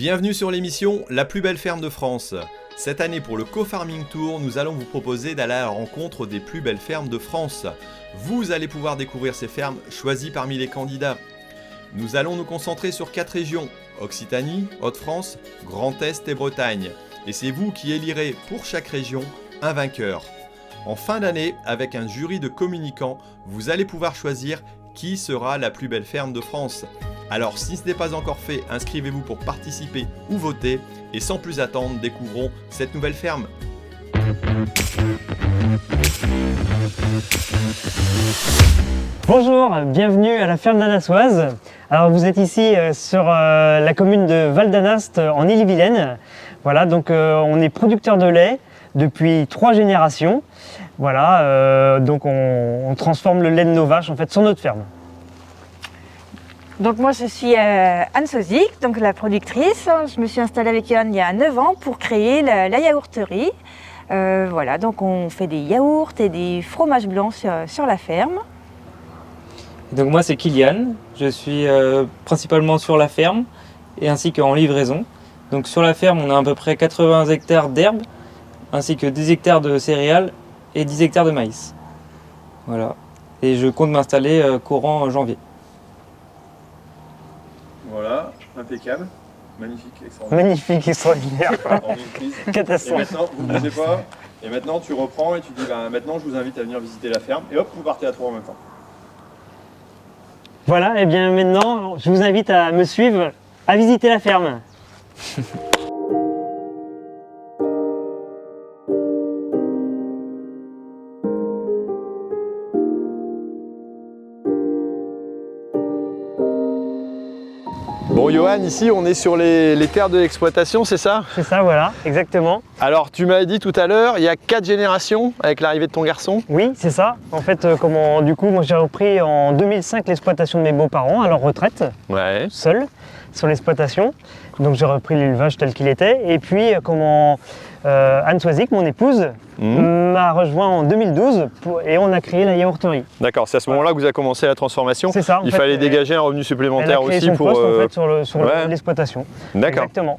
Bienvenue sur l'émission La plus belle ferme de France. Cette année pour le Co-Farming Tour, nous allons vous proposer d'aller à la rencontre des plus belles fermes de France. Vous allez pouvoir découvrir ces fermes choisies parmi les candidats. Nous allons nous concentrer sur 4 régions, Occitanie, Hauts-de-France, Grand Est et Bretagne. Et c'est vous qui élirez pour chaque région un vainqueur. En fin d'année, avec un jury de communicants, vous allez pouvoir choisir qui sera la plus belle ferme de France. Alors si ce n'est pas encore fait, inscrivez-vous pour participer ou voter. Et sans plus attendre, découvrons cette nouvelle ferme. Bonjour, bienvenue à la ferme d'Annassoise. Alors vous êtes ici sur la commune de Val-d'Anast en Ille-et-Vilaine. Voilà, donc on est producteur de lait depuis 3 générations. Voilà, donc on transforme le lait de nos vaches en fait sur notre ferme. Donc moi je suis Anne Sozik, donc la productrice. Je me suis installée avec Johan il y a 9 ans pour créer la yaourterie. Voilà, donc on fait des yaourts et des fromages blancs sur la ferme. Donc moi c'est Kylian, je suis principalement sur la ferme et ainsi qu'en livraison. Donc sur la ferme on a à peu près 80 hectares d'herbes ainsi que 10 hectares de céréales et 10 hectares de maïs. Voilà, et je compte m'installer courant janvier. Voilà, impeccable, magnifique, extraordinaire. Magnifique, extraordinaire. Catastrophe. Et maintenant, vous ne bougez pas. Et maintenant, tu reprends et tu dis, maintenant, je vous invite à venir visiter la ferme. Et hop, vous partez à 3 en même temps. Voilà, et bien maintenant, je vous invite à me suivre, à visiter la ferme. Bon, Johan, ici, on est sur les terres de l'exploitation, c'est ça? C'est ça, voilà, exactement. Alors, tu m'avais dit tout à l'heure, il y a 4 générations avec l'arrivée de ton garçon. Oui, c'est ça. En fait, du coup, moi j'ai repris en 2005 l'exploitation de mes beaux-parents à leur retraite, Ouais. seul, sur l'exploitation. Donc j'ai repris l'élevage tel qu'il était. Et puis, Anne Sozik, mon épouse, m'a rejoint en 2012 et on a créé la yaourterie. D'accord, c'est à ce moment-là que vous avez commencé la transformation. C'est ça. Il fallait dégager un revenu supplémentaire elle a créé aussi son pour. poste, en fait, sur ouais. l'exploitation. D'accord. Exactement.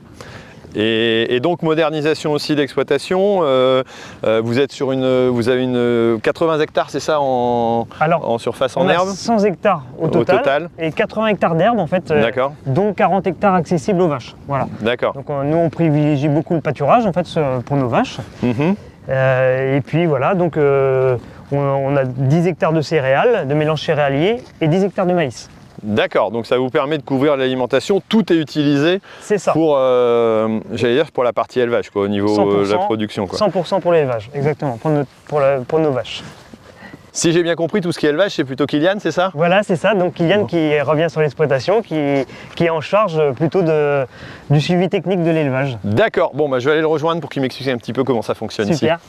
Et donc modernisation aussi d'exploitation. Vous êtes sur vous avez une 80 hectares, c'est ça, en surface en on herbe. a 100 hectares au total et 80 hectares d'herbe en fait, dont 40 hectares accessibles aux vaches. Voilà. D'accord. Donc nous on privilégie beaucoup le pâturage en fait pour nos vaches. Et puis voilà, donc on a 10 hectares de céréales, de mélange céréalier et 10 hectares de maïs. D'accord, donc ça vous permet de couvrir l'alimentation, tout est utilisé pour, j'allais dire, pour la partie élevage, quoi, au niveau de la production. Quoi. 100% pour l'élevage, exactement, pour nos vaches. Si j'ai bien compris, tout ce qui est élevage, c'est plutôt Kylian, c'est ça? Voilà, c'est ça, donc Kylian qui revient sur l'exploitation, qui est en charge plutôt du suivi technique de l'élevage. D'accord, bon, je vais aller le rejoindre pour qu'il m'explique un petit peu comment ça fonctionne ici. Super.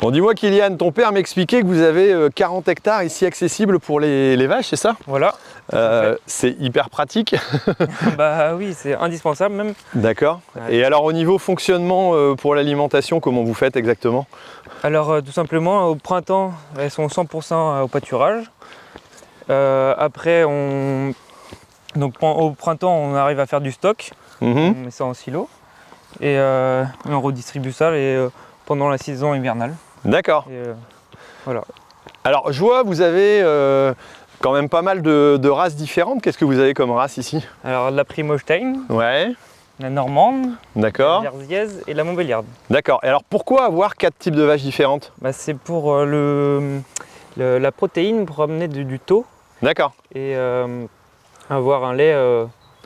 Bon, dis-moi Kylian, ton père m'expliquait que vous avez 40 hectares ici accessibles pour les vaches, c'est ça? Voilà. C'est hyper pratique. Bah oui, c'est indispensable même. D'accord. Ouais. Et alors au niveau fonctionnement pour l'alimentation, comment vous faites exactement? Alors tout simplement, au printemps, elles sont 100% au pâturage. Après, au printemps, on arrive à faire du stock. On met ça en silo. Et on redistribue ça pendant la saison hivernale. D'accord. Voilà. Alors je vois, vous avez quand même pas mal de races différentes. Qu'est-ce que vous avez comme race ici? Alors la Primostein, ouais. La Normande, d'accord. La Jersiaise et la Montbéliarde. D'accord. Et alors pourquoi avoir 4 types de vaches différentes? C'est pour la protéine, pour amener du taux. D'accord. Et avoir un lait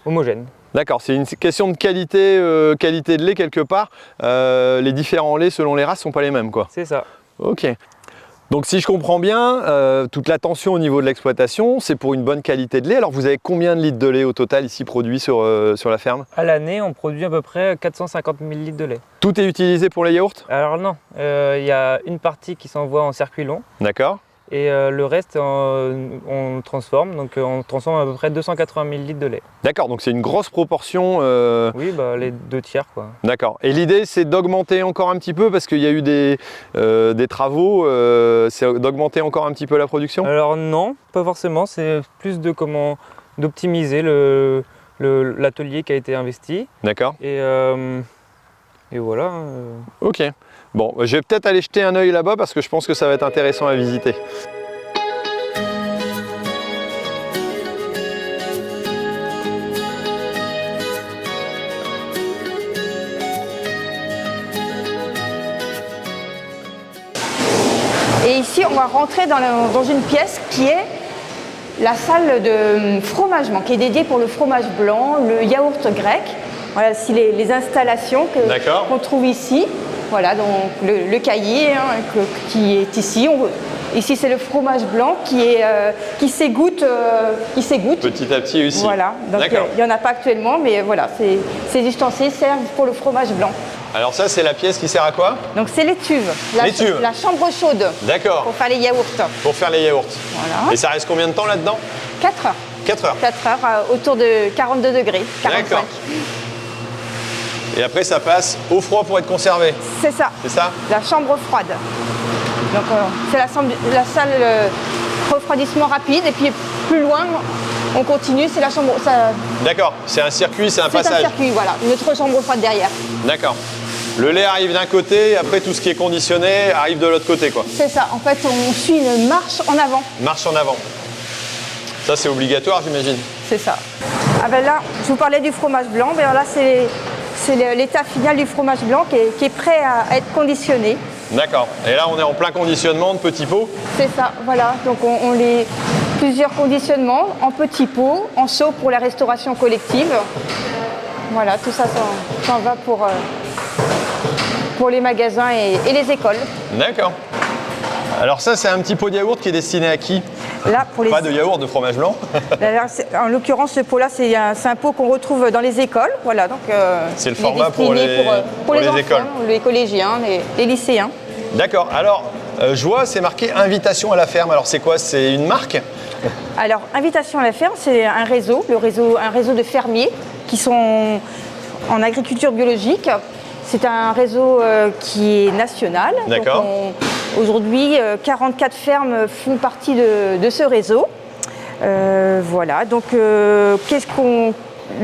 homogène. D'accord, c'est une question de qualité de lait quelque part. Les différents laits selon les races ne sont pas les mêmes, quoi. C'est ça. Ok. Donc si je comprends bien, toute l'attention au niveau de l'exploitation, c'est pour une bonne qualité de lait. Alors vous avez combien de litres de lait au total ici produit sur la ferme? À l'année, on produit à peu près 450 000 litres de lait. Tout est utilisé pour les yaourts? Alors non, il y a une partie qui s'envoie en circuit long. D'accord. Et le reste, on transforme. Donc on transforme à peu près 280 000 litres de lait. D'accord, donc c'est une grosse proportion. Oui, bah, les 2 tiers, quoi. D'accord. Et l'idée, c'est d'augmenter encore un petit peu parce qu'il y a eu des travaux. C'est d'augmenter encore un petit peu la production? Alors non, pas forcément. C'est plus d'optimiser l'atelier qui a été investi. D'accord. Et voilà. Ok. Bon, je vais peut-être aller jeter un œil là-bas parce que je pense que ça va être intéressant à visiter. Et ici, on va rentrer dans une pièce qui est la salle de fromagement, qui est dédiée pour le fromage blanc, le yaourt grec. Voilà, ici les installations qu'on trouve ici. Voilà, donc le cahier qui est ici. Ici, c'est le fromage blanc qui s'égoutte. Petit à petit aussi. Voilà, donc il n'y en a pas actuellement, mais voilà, ces ustensiles servent pour le fromage blanc. Alors ça, c'est la pièce qui sert à quoi? Donc c'est les tuves, la chambre chaude. D'accord. Pour faire les yaourts. Pour faire les yaourts. Voilà. Et ça reste combien de temps là-dedans? 4 heures. 4 heures. 4 heures, autour de 42 degrés, 45. D'accord. Et après, ça passe au froid pour être conservé. C'est ça. C'est ça? La chambre froide. Donc c'est la salle refroidissement rapide. Et puis plus loin, on continue, c'est la chambre. D'accord. C'est un circuit, c'est un passage. C'est un circuit, voilà. Une autre chambre froide derrière. D'accord. Le lait arrive d'un côté, et après tout ce qui est conditionné arrive de l'autre côté, quoi. C'est ça. En fait, on suit une marche en avant. Marche en avant. Ça, c'est obligatoire, j'imagine. C'est ça. Ah ben là, je vous parlais du fromage blanc. Ben là, c'est l'état final du fromage blanc qui est prêt à être conditionné. D'accord. Et là, on est en plein conditionnement de petits pots. C'est ça, voilà. Donc on les plusieurs conditionnements en petits pots, en seau pour la restauration collective. Voilà, tout ça s'en va pour les magasins et les écoles. D'accord. Alors ça, c'est un petit pot de yaourt qui est destiné à qui? Là, Pas de yaourt, de fromage blanc. Là, en l'occurrence, ce pot-là, c'est un pot qu'on retrouve dans les écoles. Voilà, donc c'est le format pour les enfants, écoles. Les collégiens, les lycéens. D'accord. Alors, je vois, c'est marqué invitation à la ferme. Alors, c'est quoi? C'est une marque? Alors, invitation à la ferme, c'est un réseau de fermiers qui sont en agriculture biologique. C'est un réseau qui est national. D'accord. Aujourd'hui, 44 fermes font partie de ce réseau. Voilà, donc le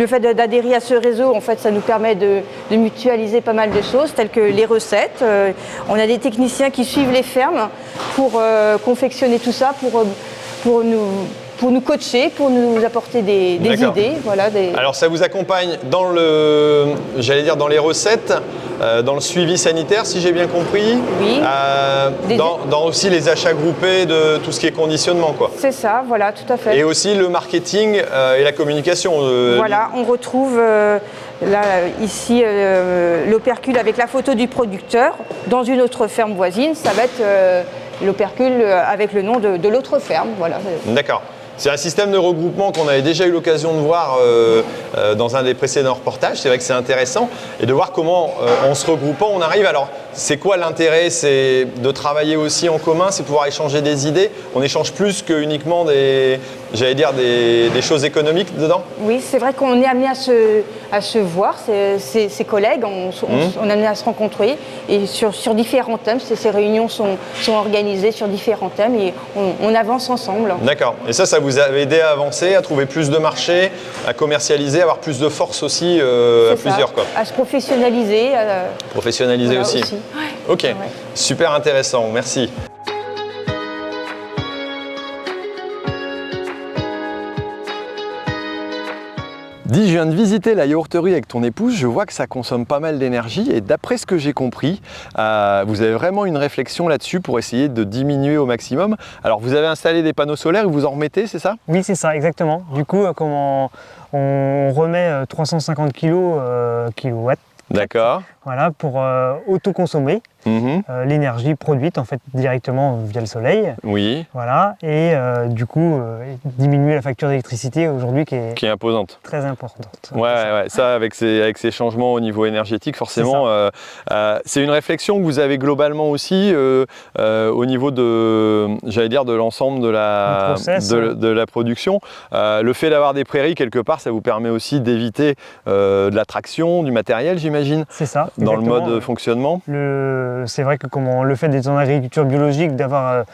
fait d'adhérer à ce réseau, en fait, ça nous permet de mutualiser pas mal de choses, telles que les recettes. On a des techniciens qui suivent les fermes pour confectionner tout ça, pour nous coacher, pour nous apporter des idées. Voilà, Alors ça vous accompagne dans dans les recettes, dans le suivi sanitaire, si j'ai bien compris. Oui. Dans aussi les achats groupés de tout ce qui est conditionnement, quoi. C'est ça, voilà, tout à fait. Et aussi le marketing et la communication. Voilà, on retrouve ici l'opercule avec la photo du producteur. Dans une autre ferme voisine, ça va être l'opercule avec le nom de l'autre ferme. Voilà. D'accord. C'est un système de regroupement qu'on avait déjà eu l'occasion de voir dans un des précédents reportages. C'est vrai que c'est intéressant et de voir comment, en se regroupant, on arrive. Alors, c'est quoi l'intérêt? C'est de travailler aussi en commun, c'est pouvoir échanger des idées. On échange plus que uniquement des choses économiques dedans. Oui, c'est vrai qu'on est amené à se voir, ses collègues, on est amené à se rencontrer et sur différents thèmes. Ces réunions sont organisées sur différents thèmes et on avance ensemble. D'accord. Et ça vous a aidé à avancer, à trouver plus de marchés, à commercialiser, à avoir plus de force aussi à plusieurs, quoi. À se professionnaliser. Professionnaliser voilà, aussi. Ok, ouais. Super intéressant, merci. Dis, je viens de visiter la yaourterie avec ton épouse, je vois que ça consomme pas mal d'énergie et d'après ce que j'ai compris, vous avez vraiment une réflexion là-dessus pour essayer de diminuer au maximum. Alors vous avez installé des panneaux solaires et vous en remettez, c'est ça? Oui, c'est ça, exactement. Du coup, on remet 350 kilowatts. D'accord. Voilà, pour autoconsommer. l'énergie produite en fait directement via le soleil. Oui. Voilà, et du coup diminuer la facture d'électricité aujourd'hui qui est Imposante. très importante. Ouais, ça avec ces changements au niveau énergétique, forcément, c'est une réflexion que vous avez globalement aussi au niveau de l'ensemble de la production. Le fait d'avoir des prairies quelque part, ça vous permet aussi d'éviter de la traction, du matériel, j'imagine. C'est ça. Dans le mode fonctionnement. C'est vrai que le fait d'être en agriculture biologique, d'avoir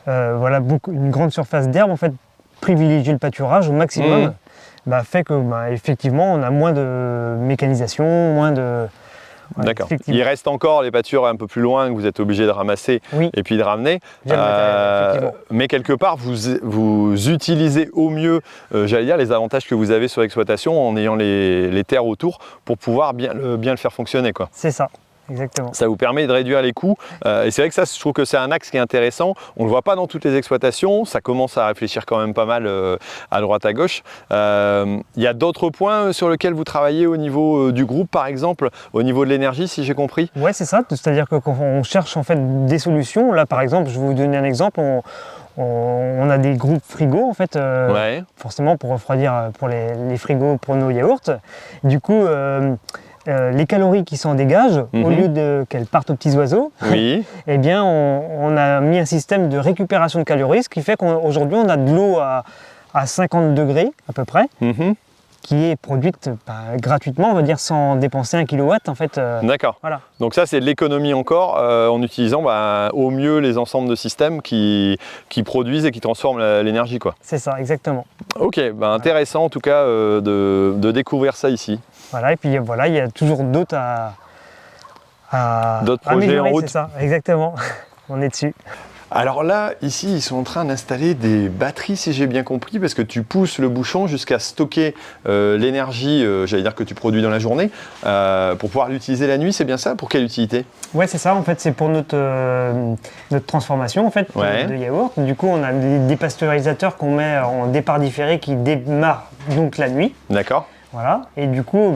une grande surface d'herbe, en fait, privilégier le pâturage au maximum, fait que effectivement on a moins de mécanisation, moins de... D'accord. Il reste encore les pâtures un peu plus loin que vous êtes obligé de ramasser et puis de ramener. Mais quelque part, vous utilisez au mieux, les avantages que vous avez sur l'exploitation en ayant les terres autour pour pouvoir bien le faire fonctionner, quoi. C'est ça. Exactement. Ça vous permet de réduire les coûts et c'est vrai que ça, je trouve que c'est un axe qui est intéressant. On ne le voit pas dans toutes les exploitations, ça commence à réfléchir quand même pas mal à droite à gauche. Il y a d'autres points sur lesquels vous travaillez au niveau du groupe, par exemple, au niveau de l'énergie, si j'ai compris. Oui, c'est ça, c'est-à-dire que quand on cherche en fait des solutions, là par exemple, je vais vous donner un exemple, on a des groupes frigos en fait, forcément pour refroidir pour les frigos pour nos yaourts. Du coup, les calories qui s'en dégagent, au lieu qu'elles partent aux petits oiseaux, eh bien on a mis un système de récupération de calories, ce qui fait qu'aujourd'hui on a de l'eau à 50 degrés à peu près, qui est produite gratuitement, on va dire sans dépenser 1 kW en fait. D'accord. Voilà. Donc ça c'est de l'économie encore en utilisant au mieux les ensembles de systèmes qui produisent et qui transforment l'énergie, quoi. C'est ça, exactement. Ok, intéressant en tout cas de découvrir ça ici. Voilà, et puis voilà, il y a toujours d'autres d'autres projets en route. C'est ça, exactement. On est dessus. Alors là, ici, ils sont en train d'installer des batteries, si j'ai bien compris, parce que tu pousses le bouchon jusqu'à stocker l'énergie, que tu produis dans la journée, pour pouvoir l'utiliser la nuit, c'est bien ça? Pour quelle utilité? Ouais, c'est ça, en fait, c'est pour notre transformation en fait, de yaourt. Du coup, on a des pasteurisateurs qu'on met en départ différé qui démarrent donc la nuit. D'accord. Voilà, et du coup,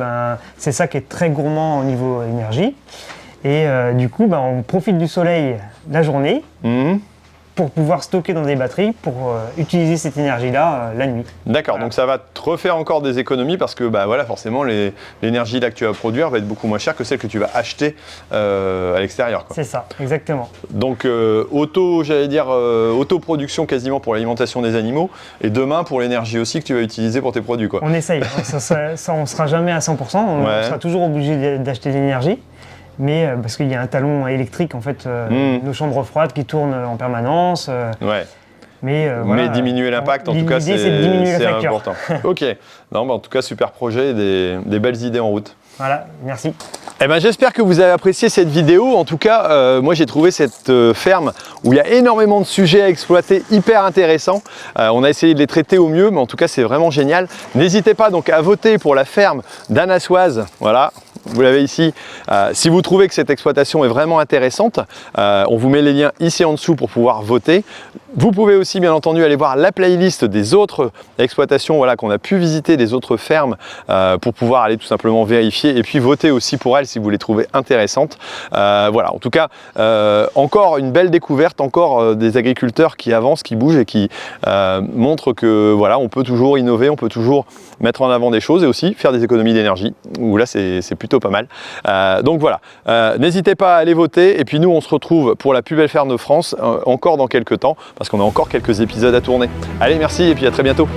c'est ça qui est très gourmand au niveau énergie. Et du coup, on profite du soleil la journée pour pouvoir stocker dans des batteries pour utiliser cette énergie-là la nuit. D'accord, donc ça va te refaire encore des économies parce que forcément l'énergie là que tu vas produire va être beaucoup moins chère que celle que tu vas acheter à l'extérieur. C'est ça, exactement. Donc autoproduction quasiment pour l'alimentation des animaux et demain pour l'énergie aussi que tu vas utiliser pour tes produits, quoi. On essaye, on ne sera jamais à 100%, on sera toujours obligé d'acheter de l'énergie. Mais parce qu'il y a un talon électrique en fait, nos chambres froides qui tournent en permanence. Mais diminuer l'impact en tout cas c'est important. Ok, en tout cas super projet et des belles idées en route. Voilà, merci. J'espère que vous avez apprécié cette vidéo. En tout cas, moi j'ai trouvé cette ferme où il y a énormément de sujets à exploiter, hyper intéressants. On a essayé de les traiter au mieux, mais en tout cas c'est vraiment génial. N'hésitez pas donc à voter pour la ferme d'Anassoise. Voilà. Vous l'avez ici. Si vous trouvez que cette exploitation est vraiment intéressante, on vous met les liens ici en dessous pour pouvoir voter. Vous pouvez aussi bien entendu aller voir la playlist des autres exploitations qu'on a pu visiter, des autres fermes, pour pouvoir aller tout simplement vérifier et puis voter aussi pour elles si vous les trouvez intéressantes. En tout cas, encore une belle découverte, encore des agriculteurs qui avancent, qui bougent et qui montrent que on peut toujours innover, on peut toujours mettre en avant des choses et aussi faire des économies d'énergie, où là c'est plutôt pas mal. Donc voilà, n'hésitez pas à aller voter et puis nous on se retrouve pour la plus belle ferme de France encore dans quelques temps parce qu'on a encore quelques épisodes à tourner. Allez, merci et puis à très bientôt.